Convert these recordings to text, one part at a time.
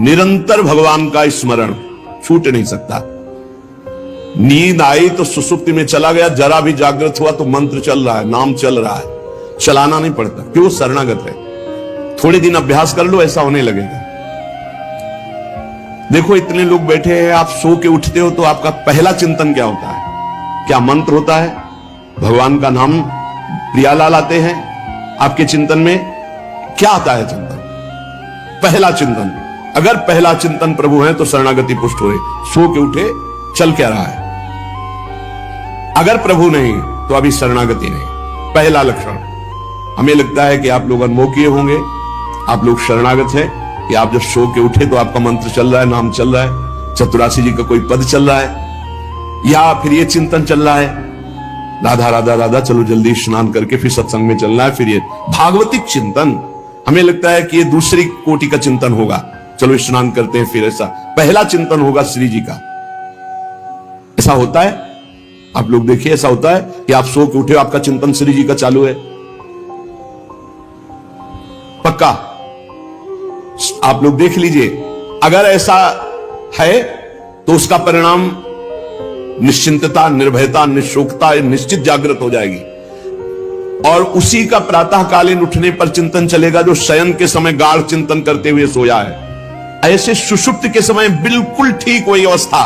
निरंतर भगवान का स्मरण छूट नहीं सकता। नींद आई तो सुसुप्ति में चला गया, जरा भी जागृत हुआ तो मंत्र चल रहा है, नाम चल रहा है, चलाना नहीं पड़ता। क्यों? शरणागत है। थोड़े दिन अभ्यास कर लो, ऐसा होने लगेगा। देखो इतने लोग बैठे हैं, आप सो के उठते हो तो आपका पहला चिंतन क्या होता है? क्या मंत्र होता है? भगवान का नाम प्रियालाल आते हैं आपके चिंतन में? क्या आता है चिंतन? पहला चिंतन। अगर पहला चिंतन प्रभु है तो शरणागति पुष्ट हुए। सो के उठे, चल क्या रहा है? अगर प्रभु नहीं तो अभी शरणागति नहीं। पहला लक्षण। हमें लगता है कि आप लोग अनमोखिए होंगे, आप लोग शरणागत हैं कि आप जब सो के उठे तो आपका मंत्र चल रहा है, नाम चल रहा है, चतुरासी जी का कोई पद चल रहा है, या फिर ये चिंतन चल रहा है, राधा राधा राधा, चलो जल्दी स्नान करके फिर सत्संग में चलना है। फिर ये भागवतिक चिंतन, हमें लगता है कि ये दूसरी कोटि का चिंतन होगा, चलो स्नान करते हैं फिर। ऐसा पहला चिंतन होगा श्री जी का। ऐसा होता है? आप लोग देखिए, ऐसा होता है कि आप सो के उठे, आपका चिंतन श्री जी का चालू है? पक्का? आप लोग देख लीजिए, अगर ऐसा है तो उसका परिणाम निश्चिंतता, निर्भयता, निशोकता निश्चित जागृत हो जाएगी। और उसी का प्रातःकालीन उठने पर चिंतन चलेगा जो शयन के समय गाढ़ चिंतन करते हुए सोया है। ऐसे सुषुप्त के समय बिल्कुल ठीक वही अवस्था।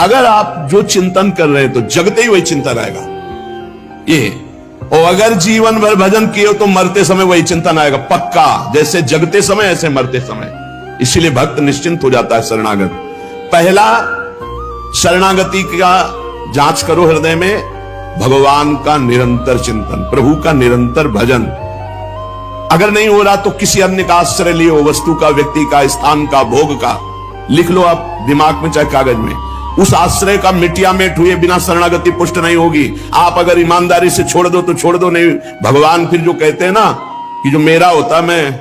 अगर आप जो चिंतन कर रहे हैं तो जगते ही वही चिंतन आएगा ये। और अगर जीवन भर भजन किए तो मरते समय वही चिंतन आएगा पक्का। जैसे जगते समय ऐसे मरते समय। इसीलिए भक्त निश्चिंत हो जाता है शरणागत। पहला शरणागति का जांच करो हृदय में, भगवान का निरंतर चिंतन, प्रभु का निरंतर भजन। अगर नहीं हो रहा तो किसी अन्य का आश्रय लियो, वस्तु का, व्यक्ति का, स्थान का, भोग का। लिख लो आप दिमाग में चाहे कागज में। उस आश्रय का मिटिया मेट हुए बिना शरणागति पुष्ट नहीं होगी। आप अगर ईमानदारी से छोड़ दो तो छोड़ दो, नहीं भगवान फिर जो कहते हैं ना कि जो मेरा होता मैं,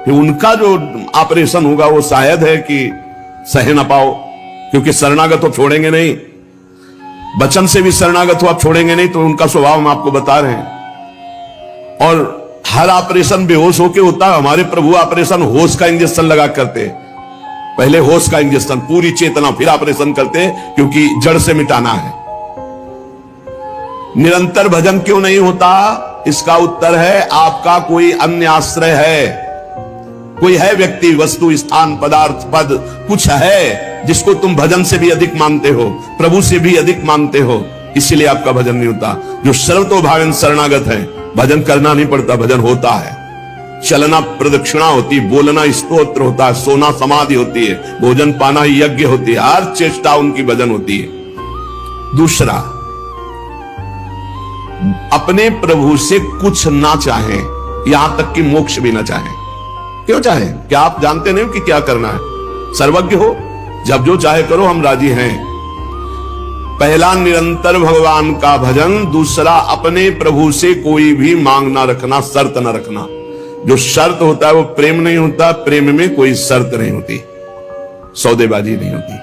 फिर उनका जो ऑपरेशन होगा वो शायद है कि सह ना पाओ, क्योंकि शरणागत हो छोड़ेंगे नहीं। वचन से भी शरणागत हो आप छोड़ेंगे नहीं, तो उनका स्वभाव हम आपको बता रहे हैं। और हर ऑपरेशन बेहोश होके होता है। हमारे प्रभु ऑपरेशन होश का इंजेक्शन लगा करते, पहले होश का इंजेक्शन, पूरी चेतना, फिर ऑपरेशन करते, क्योंकि जड़ से मिटाना है। निरंतर भजन क्यों नहीं होता? इसका उत्तर है आपका कोई अन्य आश्रय है, कोई है व्यक्ति, वस्तु, स्थान, पदार्थ, पद, कुछ है जिसको तुम भजन से भी अधिक मानते हो, प्रभु से भी अधिक मानते हो, इसीलिए आपका भजन नहीं होता। जो सर्वतोभावेन शरणागत है, भजन करना नहीं पड़ता, भजन होता है। चलना प्रदक्षिणा होती, बोलना स्तोत्र होता है, सोना समाधि होती है, भोजन पाना यज्ञ होती है, हर चेष्टा उनकी भजन होती है। दूसरा, अपने प्रभु से कुछ ना चाहें, यहां तक कि मोक्ष भी ना चाहें। क्यों चाहें? क्या आप जानते नहीं हो कि क्या करना है? सर्वज्ञ हो, जब जो चाहे करो, हम राजी हैं। पहला निरंतर भगवान का भजन, दूसरा अपने प्रभु से कोई भी मांग ना रखना, शर्त ना रखना। जो शर्त होता है वो प्रेम नहीं होता, प्रेम में कोई शर्त नहीं होती, सौदेबाजी नहीं होती।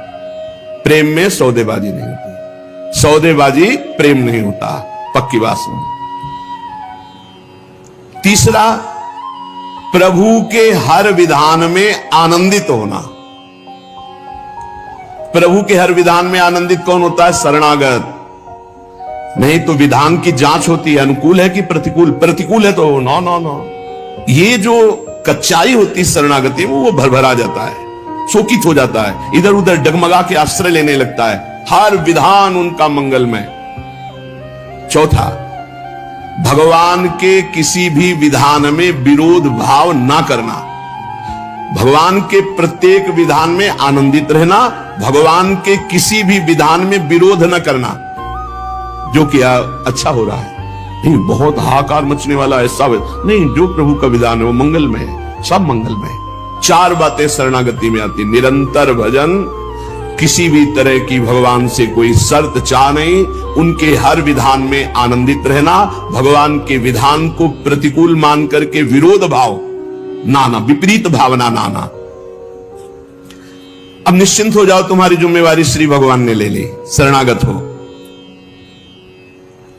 प्रेम में सौदेबाजी नहीं होती, सौदेबाजी प्रेम नहीं होता, पक्की बात सुनो। तीसरा, प्रभु के हर विधान में आनंदित होना। प्रभु के हर विधान में आनंदित कौन होता है? शरणागत। नहीं तो विधान की जांच होती है, अनुकूल है कि प्रतिकूल। प्रतिकूल है तो नो नो नो। ये जो कच्चाई होती है शरणागति में, वो भरभरा जाता है, शोकित हो जाता है, इधर उधर डगमगा के आश्रय लेने लगता है। हर विधान उनका मंगलमय। चौथा, भगवान के किसी भी विधान में विरोध भाव ना करना। भगवान के प्रत्येक विधान में आनंदित रहना, भगवान के किसी भी विधान में विरोध न करना। जो किया अच्छा हो रहा है, नहीं बहुत हाहाकार मचने वाला है सब, नहीं, जो प्रभु का विधान है वो मंगलमय है, सब मंगलमय। चार बातें शरणागति में आती। निरंतर भजन, किसी भी तरह की भगवान से कोई शर्त चाह नहीं, उनके हर विधान में आनंदित रहना, भगवान के विधान को प्रतिकूल मान करके विरोध भाव नाना, विपरीत भावना नाना। अब निश्चिंत हो जाओ, तुम्हारी जिम्मेवारी श्री भगवान ने ले ली, शरणागत हो।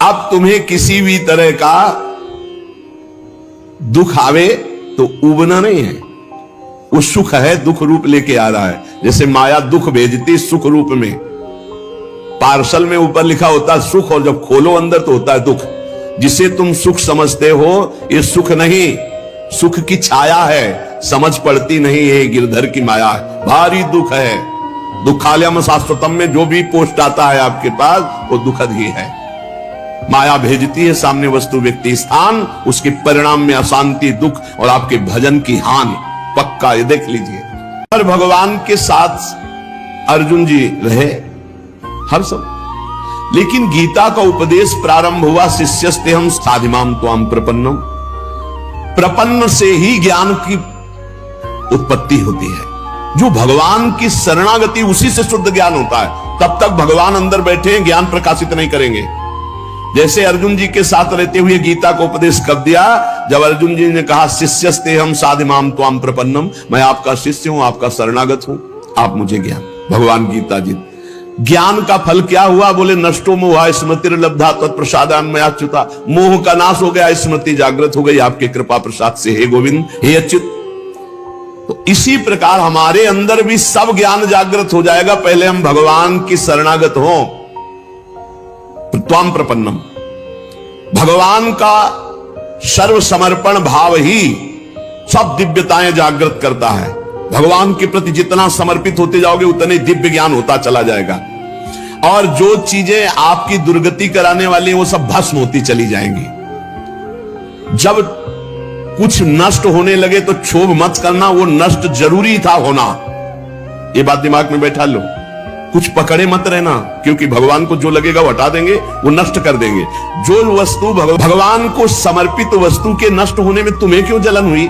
अब तुम्हें किसी भी तरह का दुख आवे तो उबना नहीं है, वो सुख है, दुख रूप लेके आ रहा है। जैसे माया दुख भेजती सुख रूप में, पार्सल में ऊपर लिखा होता है सुख, और जब खोलो अंदर तो होता है दुख। जिसे तुम सुख समझते हो ये सुख नहीं, सुख की छाया है, समझ पड़ती नहीं है, गिरधर की माया है, भारी दुख है। दुखालयम शाश्वतम में जो भी पोस्ट आता है आपके पास वो दुखद ही है। माया भेजती है सामने वस्तु व्यक्ति स्थान, उसके परिणाम में अशांति, दुख और आपके भजन की हानि पक्का। ये देख लीजिए, और भगवान के साथ अर्जुन जी रहे हर सब। लेकिन गीता का उपदेश प्रारंभ हुआ शिष्यस्ते हम साधिमाम त्वाम प्रपन्नम। प्रपन्न से ही ज्ञान की उत्पत्ति होती है। जो भगवान की शरणागति, उसी से शुद्ध ज्ञान होता है। तब तक भगवान अंदर बैठे हैं, ज्ञान प्रकाशित नहीं करेंगे। जैसे अर्जुन जी के साथ रहते हुए गीता को उपदेश कब दिया? जब अर्जुन जी ने कहा शिष्यस्ते हम साधिमाम त्वाम प्रपन्नम, मैं आपका शिष्य हूं, आपका शरणागत हूं, आप मुझे ज्ञान। भगवान गीता जी, ज्ञान का फल क्या हुआ? बोले नष्टो मोह स्मृतिर्लब्धा तत्प्रसादान मयाच्युता। मोह का नाश हो गया, स्मृति जागृत हो गई आपके कृपा प्रसाद से, हे गोविंद, हे अच्युत। तो इसी प्रकार हमारे अंदर भी सब ज्ञान जागृत हो जाएगा, पहले हम भगवान की शरणागत हों। त्वाम प्रपन्नम, भगवान का सर्व समर्पण भाव ही सब दिव्यताएं जागृत करता है। भगवान के प्रति जितना समर्पित होते जाओगे उतने दिव्य ज्ञान होता चला जाएगा, और जो चीजें आपकी दुर्गति कराने वाली हैं वो सब भस्म होती चली जाएंगी। जब कुछ नष्ट होने लगे तो क्षोभ मत करना, वो नष्ट जरूरी था होना। ये बात दिमाग में बैठा लो। कुछ पकड़े मत रहना, क्योंकि भगवान को जो लगेगा वो हटा देंगे, वो नष्ट कर देंगे। जो वस्तु भगवान को समर्पित वस्तु के नष्ट होने में तुम्हें क्यों जलन हुई?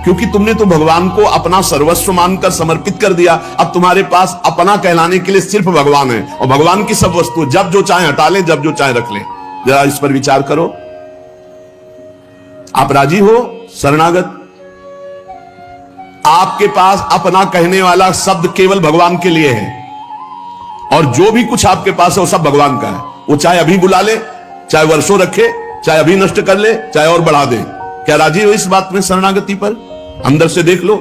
क्योंकि तुमने तो भगवान को अपना सर्वस्व मानकर समर्पित कर दिया। अब तुम्हारे पास अपना कहलाने के लिए सिर्फ भगवान है, और भगवान की सब वस्तु जब जो चाहे हटा ले, जब जो चाहे रख ले। जरा इस पर विचार करो। आप राजी हो शरणागत? आपके पास अपना कहने वाला शब्द केवल भगवान के लिए है, और जो भी कुछ आपके पास है वो सब भगवान का है। वो चाहे अभी बुला ले, चाहे वर्षों रखे, चाहे अभी नष्ट कर ले, चाहे और बढ़ा दे। क्या राजी हो इस बात में शरणागति पर? अंदर से देख लो,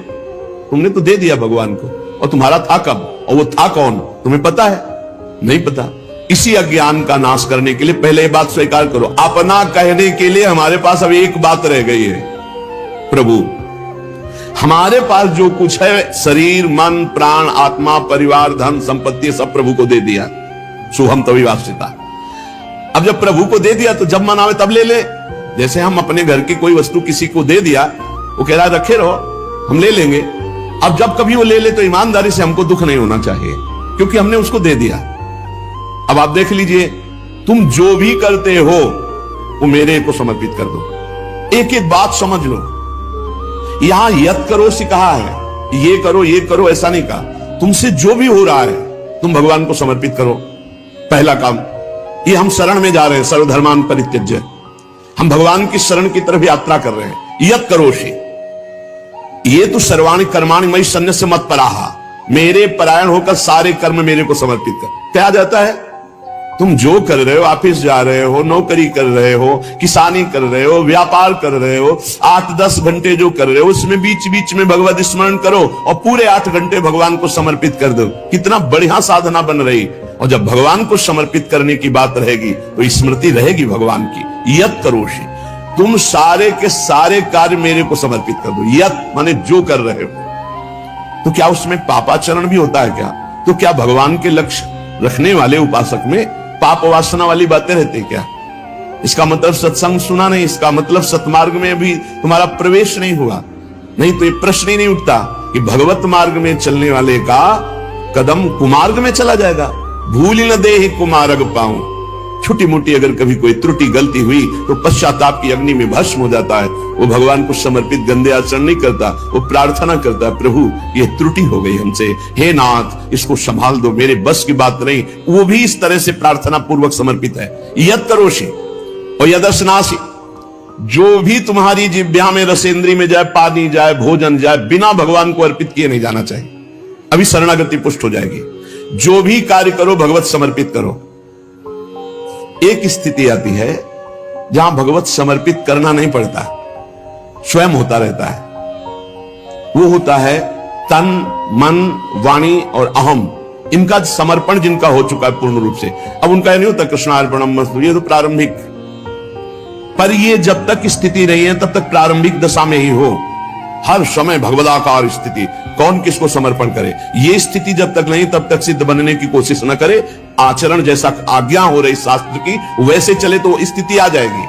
तुमने तो दे दिया भगवान को, और तुम्हारा था कब, और वो था कौन, तुम्हें पता है? नहीं पता। इसी अज्ञान का नाश करने के लिए पहले ये बात स्वीकार करो, अपना कहने के लिए हमारे पास अब एक बात रह गई है, प्रभु। हमारे पास जो कुछ है, शरीर, मन, प्राण, आत्मा, परिवार, धन, संपत्ति, सब प्रभु को दे दिया। सुहम तविवासिता। अब जब प्रभु को दे दिया तो जब मन आवे तब ले ले। जैसे हम अपने घर की कोई वस्तु किसी को दे दिया, वो कह रहा है रखे रहो, हम ले लेंगे। अब जब कभी वो ले ले तो ईमानदारी से हमको दुख नहीं होना चाहिए, क्योंकि हमने उसको दे दिया। अब आप देख लीजिए, तुम जो भी करते हो वो मेरे को समर्पित कर दो। एक एक बात समझ लो। यहां यत करो से कहा है, ये करो ऐसा नहीं कहा। तुमसे जो भी हो रहा है तुम भगवान को समर्पित करो। पहला काम ये, हम शरण में जा रहे हैं, सर्वधर्मान परित्यज्य। हम भगवान की शरण की तरफ यात्रा कर रहे हैं। यत करो से, ये तो सर्वाणि कर्माणि मयि सन्न्यस्य मत्पराः, मेरे परायण होकर सारे कर्म मेरे को समर्पित कर। क्या जाता है? तुम जो कर रहे हो, ऑफिस जा रहे हो, नौकरी कर रहे हो, किसानी कर रहे हो, व्यापार कर रहे हो, 8-10 घंटे जो कर रहे हो उसमें बीच बीच में भगवत स्मरण करो, और पूरे 8 घंटे भगवान को समर्पित कर दो। कितना बढ़िया साधना बन रही। और जब भगवान को समर्पित करने की बात रहेगी तो स्मृति रहेगी भगवान की। यत करोषि, तुम सारे के सारे कार्य मेरे को समर्पित कर दो। यत माने जो कर रहे हो। तो क्या उसमें पापाचरण भी होता है क्या? तो क्या भगवान के लक्ष्य रखने वाले उपासक में पाप वासना वाली बातें रहती क्या? इसका मतलब सत्संग सुना नहीं, इसका मतलब सतमार्ग में अभी तुम्हारा प्रवेश नहीं हुआ। नहीं तो ये प्रश्न ही नहीं उठता कि भगवत मार्ग में चलने वाले का कदम कुमार्ग में चला जाएगा। भूल न दे ही कुमार्ग पाऊं। छोटी मोटी अगर कभी कोई त्रुटि गलती हुई तो पश्चाताप की अग्नि में भस्म हो जाता है। वो भगवान को समर्पित गंदे आचरण नहीं करता, वो प्रार्थना करता है, प्रभु ये त्रुटि हो गई हमसे, हे नाथ इसको संभाल दो, मेरे बस की बात नहीं। वो भी इस तरह से प्रार्थना पूर्वक समर्पित है। यद करोषि और यदर्शनासि, जो भी तुम्हारी जिह्वा में, रसेंद्री में जाए, पानी जाए, भोजन जाए, बिना भगवान को अर्पित किए नहीं जाना चाहिए। अभी शरणागति पुष्ट हो जाएगी। जो भी कार्य करो भगवत समर्पित करो। एक स्थिति आती है जहां भगवत समर्पित करना नहीं पड़ता, स्वयं होता रहता है। वो होता है तन, मन, वाणी और अहम, इनका समर्पण जिनका हो चुका है पूर्ण रूप से, अब उनका ये नहीं होता कृष्णार्पणमस्तु, ये तो प्रारंभिक। पर ये जब तक स्थिति नहीं है तब तक प्रारंभिक दशा में ही हो, हर समय भगवदाकार स्थिति, कौन किसको समर्पण करे, ये स्थिति जब तक नहीं तब तक सिद्ध बनने की कोशिश न करे। आचरण जैसा आज्ञा हो रही शास्त्र की वैसे चले तो स्थिति आ जाएगी।